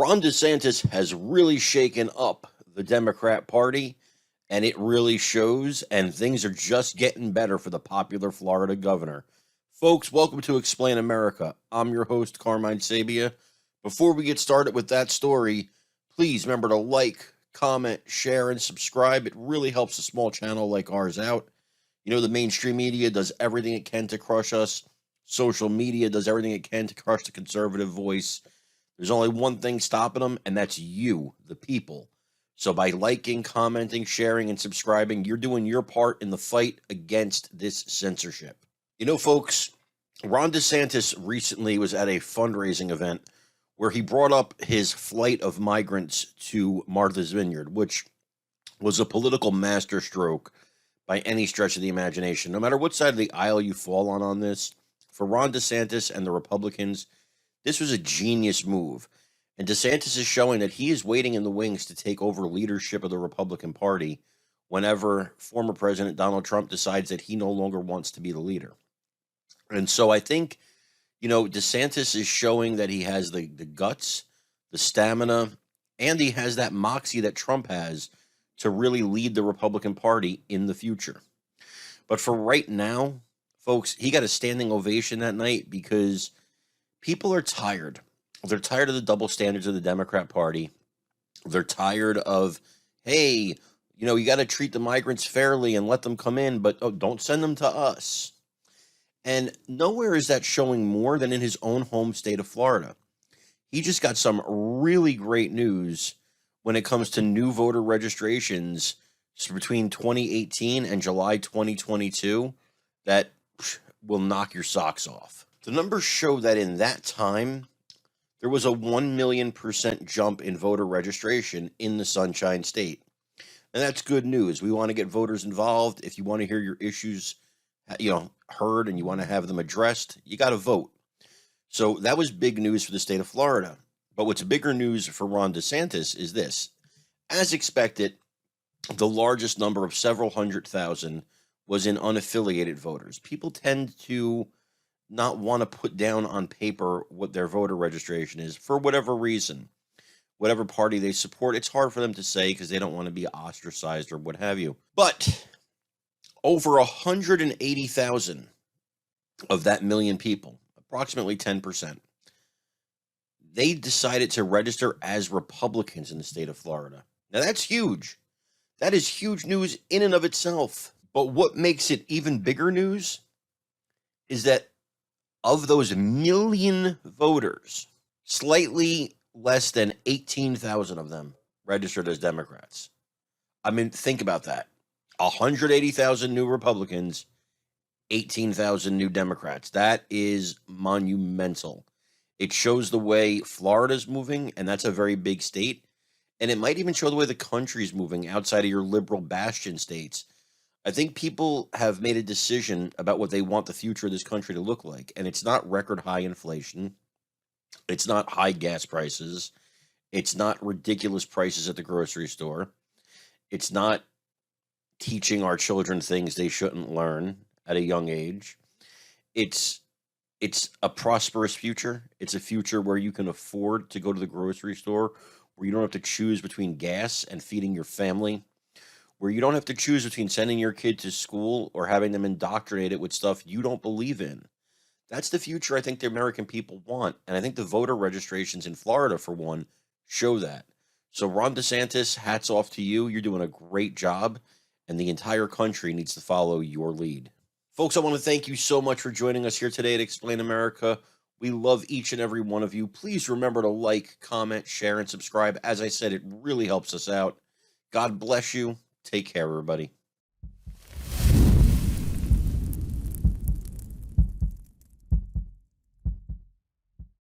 Ron DeSantis has really shaken up the Democrat Party, and it really shows, and things are just getting better for the popular Florida governor. Folks, welcome to Explain America. I'm your host, Carmine Sabia. Before we get started with that story, please remember to like, comment, share, and subscribe. It really helps a small channel like ours out. You know, the mainstream media does everything it can to crush us. Social media does everything it can to crush the conservative voice. There's only one thing stopping them, and that's you, the people. So by liking, commenting, sharing, and subscribing, you're doing your part in the fight against this censorship. You know, folks, Ron DeSantis recently was at a fundraising event where he brought up his flight of migrants to Martha's Vineyard, which was a political masterstroke by any stretch of the imagination. No matter what side of the aisle you fall on this, for Ron DeSantis and the Republicans, this was a genius move. And DeSantis is showing that he is waiting in the wings to take over leadership of the Republican Party whenever former President Donald Trump decides that he no longer wants to be the leader. And so I think, you know, DeSantis is showing that he has the guts, the stamina, and he has that moxie that Trump has to really lead the Republican Party in the future. But for right now, folks, he got a standing ovation that night because people are tired. They're tired of the double standards of the Democrat Party. They're tired of, hey, you know, you got to treat the migrants fairly and let them come in, but don't send them to us. And nowhere is that showing more than in his own home state of Florida. He just got some really great news when it comes to new voter registrations between 2018 and July 2022 that will knock your socks off. The numbers show that in that time, there was a 1,000,000% jump in voter registration in the Sunshine State. And that's good news. We want to get voters involved. If you want to hear your issues, heard and you want to have them addressed, you got to vote. So that was big news for the state of Florida. But what's bigger news for Ron DeSantis is this. As expected, the largest number of several 100,000 was in unaffiliated voters. People tend to not want to put down on paper what their voter registration is for whatever reason, whatever party they support. It's hard for them to say because they don't want to be ostracized or what have you. But over 180,000 of that million people, approximately 10%, they decided to register as Republicans in the state of Florida. Now that's huge. That is huge news in and of itself. But what makes it even bigger news is that of those million voters, slightly less than 18,000 of them registered as Democrats. I mean, think about that. 180,000 new Republicans, 18,000 new Democrats. That is monumental. It shows the way Florida's moving, and that's a very big state. And it might even show the way the country's moving outside of your liberal bastion states. I think people have made a decision about what they want the future of this country to look like. And it's not record high inflation. It's not high gas prices. It's not ridiculous prices at the grocery store. It's not teaching our children things they shouldn't learn at a young age. It's a prosperous future. It's a future where you can afford to go to the grocery store, where you don't have to choose between gas and feeding your family, where you don't have to choose between sending your kid to school or having them indoctrinated with stuff you don't believe in. That's the future I think the American people want. And I think the voter registrations in Florida, for one, show that. So Ron DeSantis, hats off to you. You're doing a great job, and the entire country needs to follow your lead. Folks, I want to thank you so much for joining us here today at Explain America. We love each and every one of you. Please remember to like, comment, share, and subscribe. As I said, it really helps us out. God bless you. Take care, everybody.